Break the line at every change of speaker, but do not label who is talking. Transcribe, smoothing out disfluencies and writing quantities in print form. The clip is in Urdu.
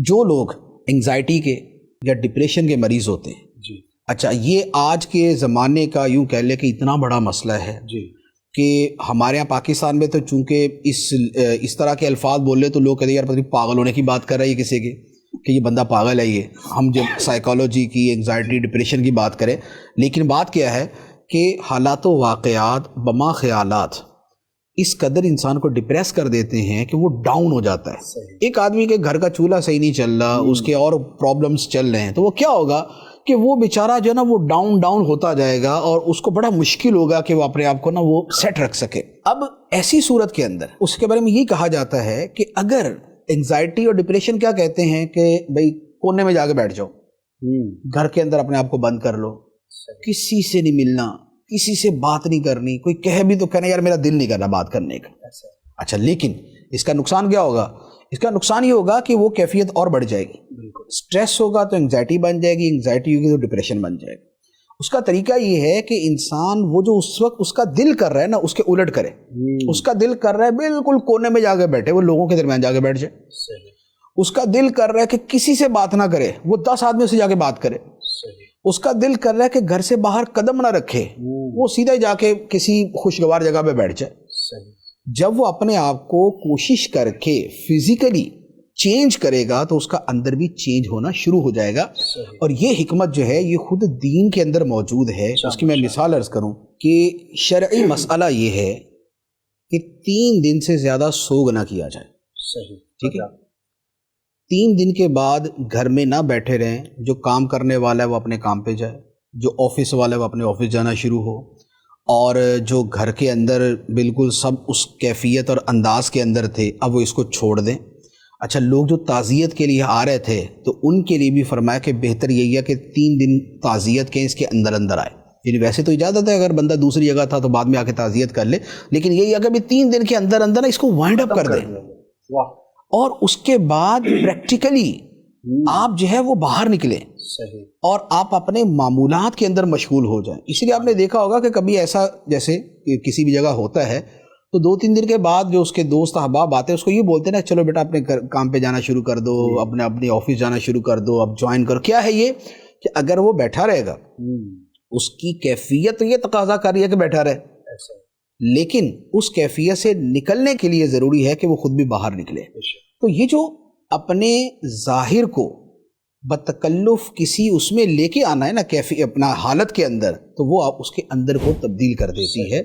جو لوگ انگزائٹی کے یا ڈپریشن کے مریض ہوتے ہیں
جی
اچھا یہ آج کے زمانے کا یوں کہہ لے کہ اتنا بڑا مسئلہ ہے
جی
کہ ہمارے یہاں پاکستان میں تو چونکہ اس طرح کے الفاظ بول لے تو لوگ کہتے ہیں یار پتہ نہیں پاگل ہونے کی بات کر رہا ہے یہ کسی کی کہ یہ بندہ پاگل ہے یہ ہم جب سائیکالوجی کی انگزائٹی ڈپریشن کی بات کریں لیکن بات کیا ہے کہ حالات و واقعات بما خیالات اس قدر انسان کو ڈپریس کر دیتے ہیں کہ وہ ڈاؤن ہو جاتا ہے. ایک آدمی کے گھر کا چولہا صحیح نہیں چل رہا اس کے اور پرابلمس چل رہے ہیں تو وہ کیا ہوگا کہ وہ بیچارہ جو ہے نا وہ ڈاؤن ہوتا جائے گا اور اس کو بڑا مشکل ہوگا کہ وہ اپنے آپ کو نا وہ سیٹ رکھ سکے. اب ایسی صورت کے اندر اس کے بارے میں یہ کہا جاتا ہے کہ اگر انگزائٹی اور ڈپریشن کیا کہتے ہیں کہ بھئی کونے میں جا کے بیٹھ جاؤ, گھر کے اندر اپنے آپ کو بند کر لو, کسی سے نہیں ملنا, کسی سے بات نہیں کرنی, کوئی کہے بھی تو کہنا یار میرا دل نہیں کر رہا بات کرنے کا. اچھا لیکن اس کا نقصان کیا ہوگا؟ اس کا نقصان یہ ہوگا کہ وہ کیفیت اور بڑھ جائے گی. سٹریس ہوگا تو انگزائٹی بن جائے گی, انگزائٹی ہوگی تو ڈپریشن بن جائے گا. اس کا طریقہ یہ ہے کہ انسان وہ جو اس وقت اس کا دل کر رہا ہے نا اس کے الٹ کرے. اس کا دل کر رہا ہے بالکل کونے میں جا کے بیٹھے, وہ لوگوں کے درمیان جا کے بیٹھ جائے. اس کا دل کر رہا ہے کہ کسی سے بات نہ کرے, وہ 10 آدمیوں سے جا کے بات کرے. اس کا دل کر رہا ہے کہ گھر سے باہر قدم نہ رکھے, وہ سیدھا جا کے کسی خوشگوار جگہ پہ بیٹھ جائے. جب وہ اپنے آپ کو کوشش کر کے فزیکلی چینج کرے گا تو اس کا اندر بھی چینج ہونا شروع ہو جائے گا. اور یہ حکمت جو ہے یہ خود دین کے اندر موجود ہے. اس کی میں مثال عرض کروں کہ شرعی مسئلہ یہ ہے کہ 3 دن سے زیادہ سوگ نہ کیا جائے. ٹھیک ہے, 3 دن کے بعد گھر میں نہ بیٹھے رہیں. جو کام کرنے والا ہے وہ اپنے کام پہ جائے, جو آفس والا ہے وہ اپنے آفس جانا شروع ہو, اور جو گھر کے اندر بالکل سب اس کیفیت اور انداز کے اندر تھے اب وہ اس کو چھوڑ دیں. اچھا لوگ جو تعزیت کے لیے آ رہے تھے تو ان کے لیے بھی فرمایا کہ بہتر یہی ہے کہ 3 دن تعزیت کے اس کے اندر اندر آئے. یعنی ویسے تو اجازت ہے اگر بندہ دوسری جگہ تھا تو بعد میں آ کے تعزیت کر لے, لیکن یہی ہے کہ 3 دن کے اندر اندر اس کو وائنڈ اپ کر دیں. اور اس کے بعد پریکٹیکلی آپ جو ہے وہ باہر نکلیں اور آپ اپنے معمولات کے اندر مشغول ہو جائیں. اس لیے آپ نے دیکھا ہوگا کہ کبھی ایسا جیسے کسی بھی جگہ ہوتا ہے تو 2-3 دن کے بعد جو اس کے دوست احباب آتے ہیں اس کو یہ بولتے ہیں نا چلو بیٹا اپنے کام پہ جانا شروع کر دو, اپنے آفس جانا شروع کر دو, اب جوائن کرو. کیا ہے یہ کہ اگر وہ بیٹھا رہے گا اس کی کیفیت تو یہ تقاضا کر رہی ہے کہ بیٹھا رہے, لیکن اس کیفیت سے نکلنے کے لیے ضروری ہے کہ وہ خود بھی باہر نکلے. تو یہ جو اپنے ظاہر کو بتکلف کسی اس میں لے کے آنا ہے نا اپنا حالت کے اندر, تو وہ آپ اس کے اندر کو تبدیل کر دیتی ہے.